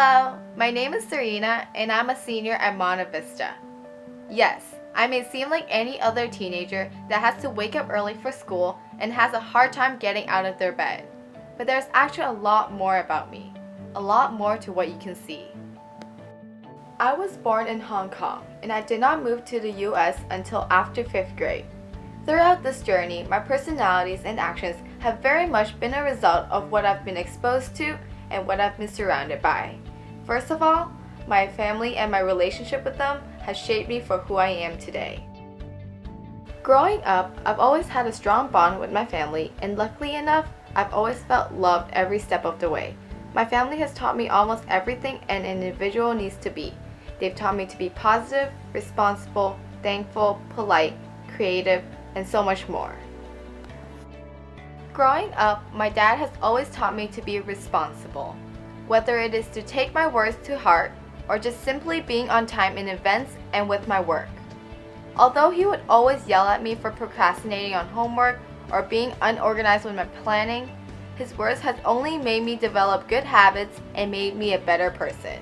Hello, my name is Sirina and I'm a senior at Monte Vista. Yes, I may seem like any other teenager that has to wake up early for school and has a hard time getting out of their bed. But there's actually a lot more about me. A lot more to what you can see. I was born in Hong Kong and I did not move to the US until after 5th grade. Throughout this journey, my personalities and actions have very much been a result of what I've been exposed to and what I've been surrounded by. First of all, my family and my relationship with them has shaped me for who I am today. Growing up, I've always had a strong bond with my family, and luckily enough, I've always felt loved every step of the way. My family has taught me almost everything an individual needs to be. They've taught me to be positive, responsible, thankful, polite, creative, and so much more. Growing up, my dad has always taught me to be responsible, whether it is to take my words to heart or just simply being on time in events and with my work. Although he would always yell at me for procrastinating on homework or being unorganized with my planning, his words has only made me develop good habits and made me a better person.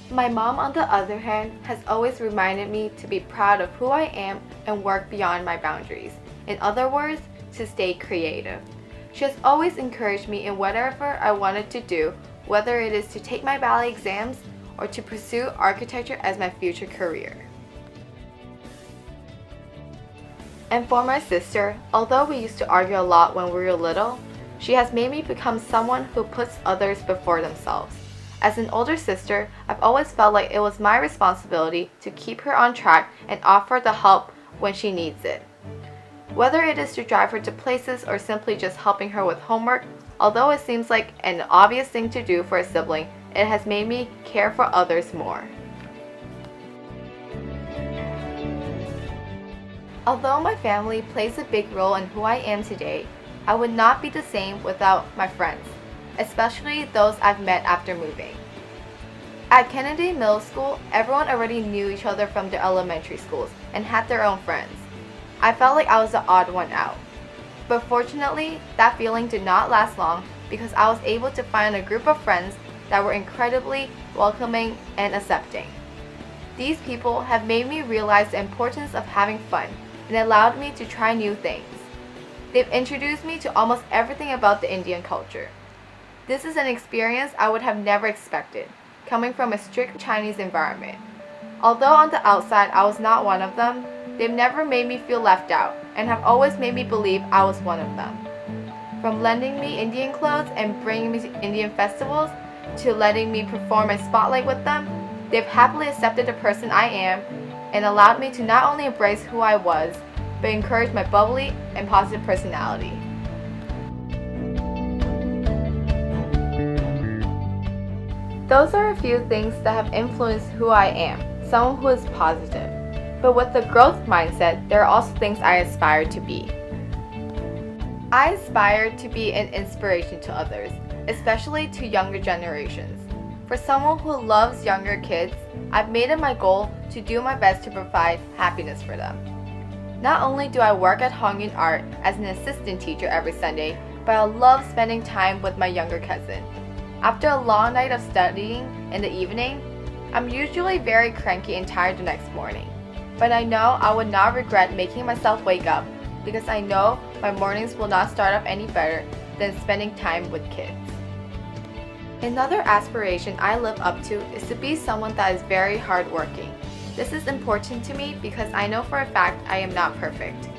My mom, on the other hand, has always reminded me to be proud of who I am and work beyond my boundaries. In other words, to stay creative. She has always encouraged me in whatever I wanted to do, whether it is to take my ballet exams or to pursue architecture as my future career. And for my sister, although we used to argue a lot when we were little, she has made me become someone who puts others before themselves. As an older sister, I've always felt like it was my responsibility to keep her on track and offer the help when she needs it. Whether it is to drive her to places or simply just helping her with homework, although it seems like an obvious thing to do for a sibling, it has made me care for others more. Although my family plays a big role in who I am today, I would not be the same without my friends, especially those I've met after moving. At Kennedy Middle School, everyone already knew each other from their elementary schools and had their own friends. I felt like I was the odd one out. But fortunately, that feeling did not last long because I was able to find a group of friends that were incredibly welcoming and accepting. These people have made me realize the importance of having fun and allowed me to try new things. They've introduced me to almost everything about the Indian culture. This is an experience I would have never expected, coming from a strict Chinese environment. Although on the outside I was not one of them, they've never made me feel left out and have always made me believe I was one of them. From lending me Indian clothes and bringing me to Indian festivals to letting me perform a spotlight with them, they've happily accepted the person I am and allowed me to not only embrace who I was, but encourage my bubbly and positive personality. Those are a few things that have influenced who I am, someone who is positive. But with the growth mindset, there are also things I aspire to be. I aspire to be an inspiration to others, especially to younger generations. For someone who loves younger kids, I've made it my goal to do my best to provide happiness for them. Not only do I work at Hong Yun Art as an assistant teacher every Sunday, but I love spending time with my younger cousin. After a long night of studying in the evening, I'm usually very cranky and tired the next morning. But I know I would not regret making myself wake up because I know my mornings will not start off any better than spending time with kids. Another aspiration I live up to is to be someone that is very hardworking. This is important to me because I know for a fact I am not perfect.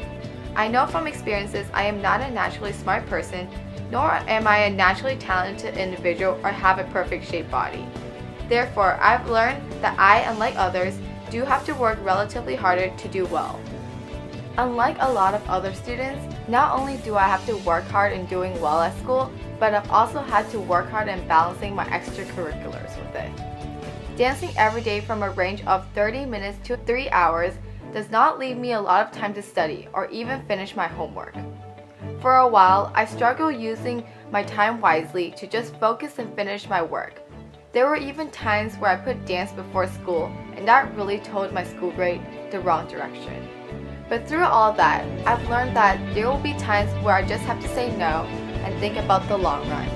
I know from experiences I am not a naturally smart person, nor am I a naturally talented individual or have a perfect shaped body. Therefore, I've learned that I, unlike others, do have to work relatively harder to do well. Unlike a lot of other students, not only do I have to work hard in doing well at school, but I've also had to work hard in balancing my extracurriculars with it. Dancing every day from a range of 30 minutes to 3 hours does not leave me a lot of time to study or even finish my homework. For a while, I struggled using my time wisely to just focus and finish my work. There were even times where I put dance before school, and that really told my school grade the wrong direction. But through all that, I've learned that there will be times where I just have to say no and think about the long run.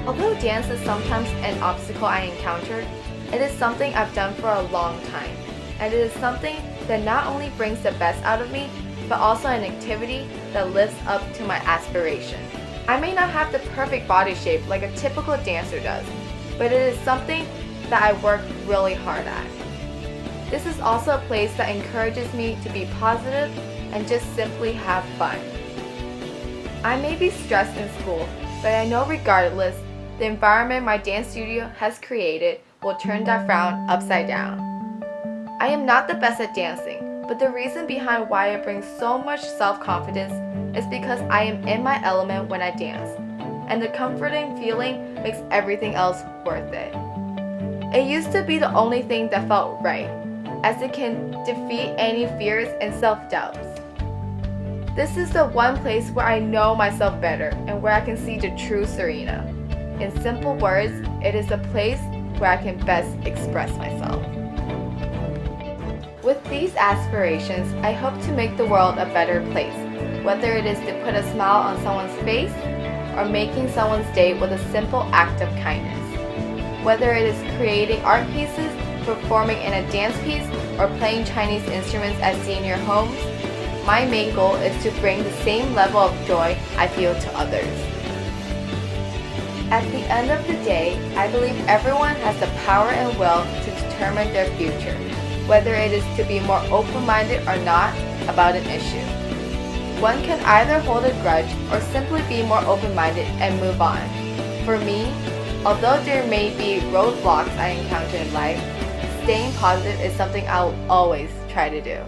Although dance is sometimes an obstacle I encounter, it is something I've done for a long time, and it is something that not only brings the best out of me, but also an activity that lives up to my aspiration. I may not have the perfect body shape like a typical dancer does, but it is something that I work really hard at. This is also a place that encourages me to be positive and just simply have fun. I may be stressed in school, but I know regardless, the environment my dance studio has created will turn that frown upside down. I am not the best at dancing, but the reason behind why I bring so much self-confidence is because I am in my element when I dance, and the comforting feeling makes everything else worth it. It used to be the only thing that felt right, as it can defeat any fears and self-doubts. This is the one place where I know myself better and where I can see the true Sirina. In simple words, it is a place where I can best express myself. With these aspirations, I hope to make the world a better place, whether it is to put a smile on someone's face or making someone's day with a simple act of kindness. Whether it is creating art pieces, performing in a dance piece, or playing Chinese instruments at senior homes, my main goal is to bring the same level of joy I feel to others. At the end of the day, I believe everyone has the power and will to determine their future, whether it is to be more open-minded or not about an issue. One can either hold a grudge or simply be more open-minded and move on. For me, although there may be roadblocks I encounter in life, staying positive is something I'll always try to do.